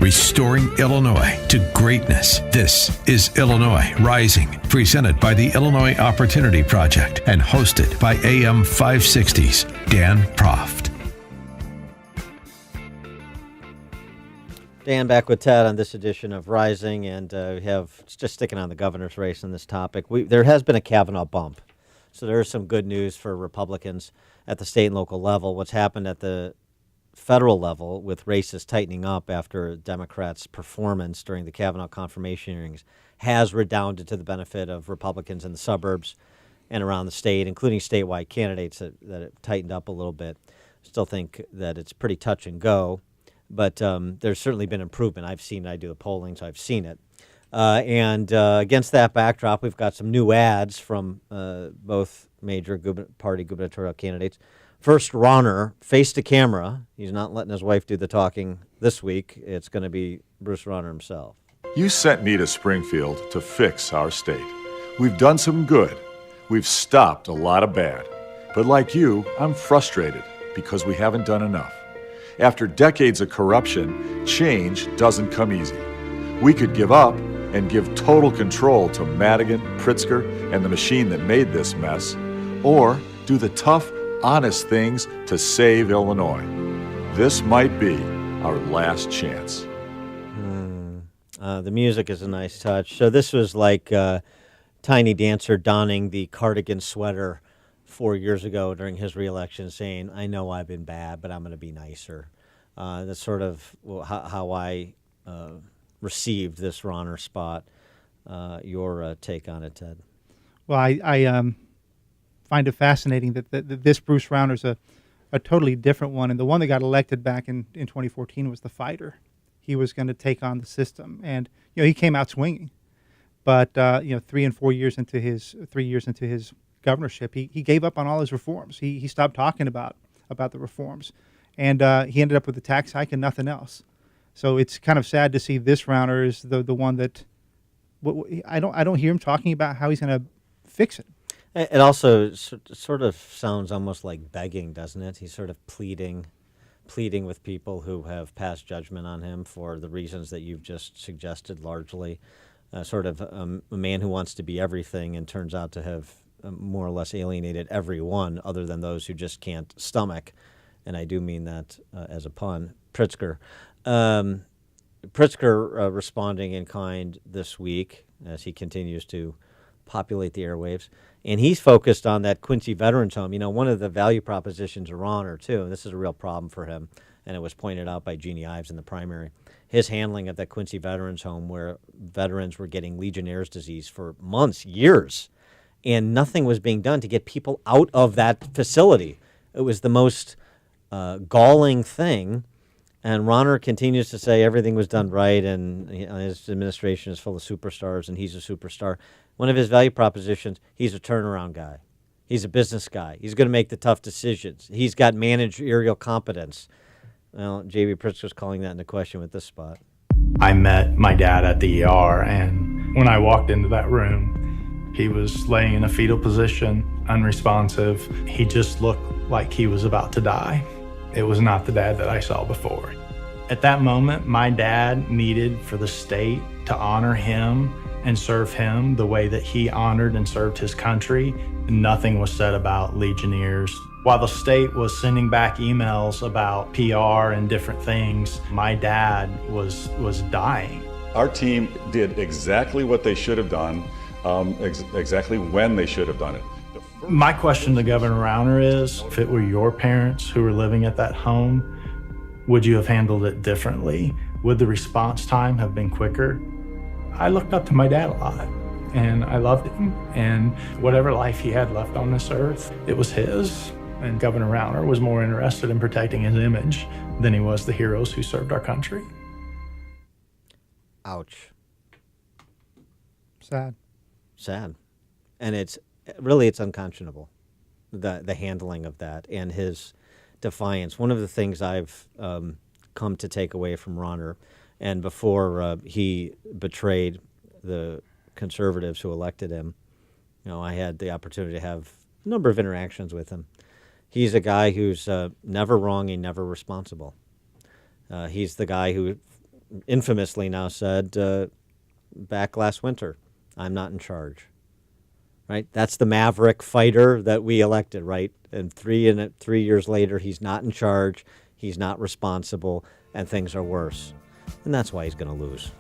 Restoring Illinois to greatness. This is Illinois Rising, presented by the Illinois Opportunity Project and hosted by AM 560's Dan Proft. Dan back with Ted on this edition of Rising, and we have just sticking on the governor's race on this topic. There has been a Kavanaugh bump, so there is some good news for Republicans at the state and local level. What's happened at the federal level with races tightening up after Democrats' performance during the Kavanaugh confirmation hearings has redounded to the benefit of Republicans in the suburbs and around the state, including statewide candidates that it tightened up a little bit. Still think that it's pretty touch and go, but there's certainly been improvement. I've seen it. I do the polling, so I've seen it. And against that backdrop, we've got some new ads from both major party gubernatorial candidates. First, Rauner, face to camera. He's not letting his wife do the talking this week. It's going to be Bruce Rauner himself. You sent me to Springfield to fix our state. We've done some good. We've stopped a lot of bad. But like you, I'm frustrated because we haven't done enough. After decades of corruption, change doesn't come easy. We could give up and give total control to Madigan, Pritzker, and the machine that made this mess, or do the tough, honest things to save Illinois. This might be our last chance. The music is a nice touch. So this was like Tiny Dancer donning the cardigan sweater 4 years ago during his reelection, saying, I know I've been bad, but I'm going to be nicer. That's sort of how I received this Rauner spot. Your take on it, Ted? Well, I find it fascinating that this Bruce Rauner is a totally different one. And the one that got elected back in 2014 was the fighter. He was going to take on the system. And, he came out swinging. But, 3 and 4 years into his governorship, he gave up on all his reforms. He stopped talking about the reforms. And he ended up with a tax hike and nothing else. So it's kind of sad to see this Rauner is the one that I don't hear him talking about how he's going to fix it. It also sort of sounds almost like begging, doesn't it? He's sort of pleading with people who have passed judgment on him for the reasons that you've just suggested, largely. Sort of a man who wants to be everything and turns out to have more or less alienated everyone other than those who just can't stomach. And I do mean that as a pun. Pritzker. Pritzker responding in kind this week as he continues to populate the airwaves. And he's focused on that Quincy Veterans Home. One of the value propositions of Rauner, too, and this is a real problem for him, and it was pointed out by Jeannie Ives in the primary, his handling of that Quincy Veterans Home where veterans were getting Legionnaire's disease for months, years, and nothing was being done to get people out of that facility. It was the most galling thing. And Rauner continues to say everything was done right and his administration is full of superstars and he's a superstar. One of his value propositions, he's a turnaround guy. He's a business guy. He's going to make the tough decisions. He's got managerial competence. Well, J.B. Pritzker's calling that into question with this spot. I met my dad at the ER, and when I walked into that room, he was laying in a fetal position, unresponsive. He just looked like he was about to die. It was not the dad that I saw before. At that moment, my dad needed for the state to honor him and serve him the way that he honored and served his country. Nothing was said about Legionnaires. While the state was sending back emails about PR and different things, my dad was dying. Our team did exactly what they should have done, exactly when they should have done it. My question to Governor Rauner is, if it were your parents who were living at that home, would you have handled it differently? Would the response time have been quicker? I looked up to my dad a lot, and I loved him, and whatever life he had left on this earth, it was his. And Governor Rauner was more interested in protecting his image than he was the heroes who served our country. Ouch. Sad. And it's unconscionable, the handling of that and his defiance. One of the things I've come to take away from Rauner, and before he betrayed the conservatives who elected him, I had the opportunity to have a number of interactions with him. He's a guy who's never wrong and never responsible. He's the guy who infamously now said back last winter, I'm not in charge. Right? That's the maverick fighter that we elected, right? And 3 years later, he's not in charge, he's not responsible, and things are worse. And that's why he's going to lose.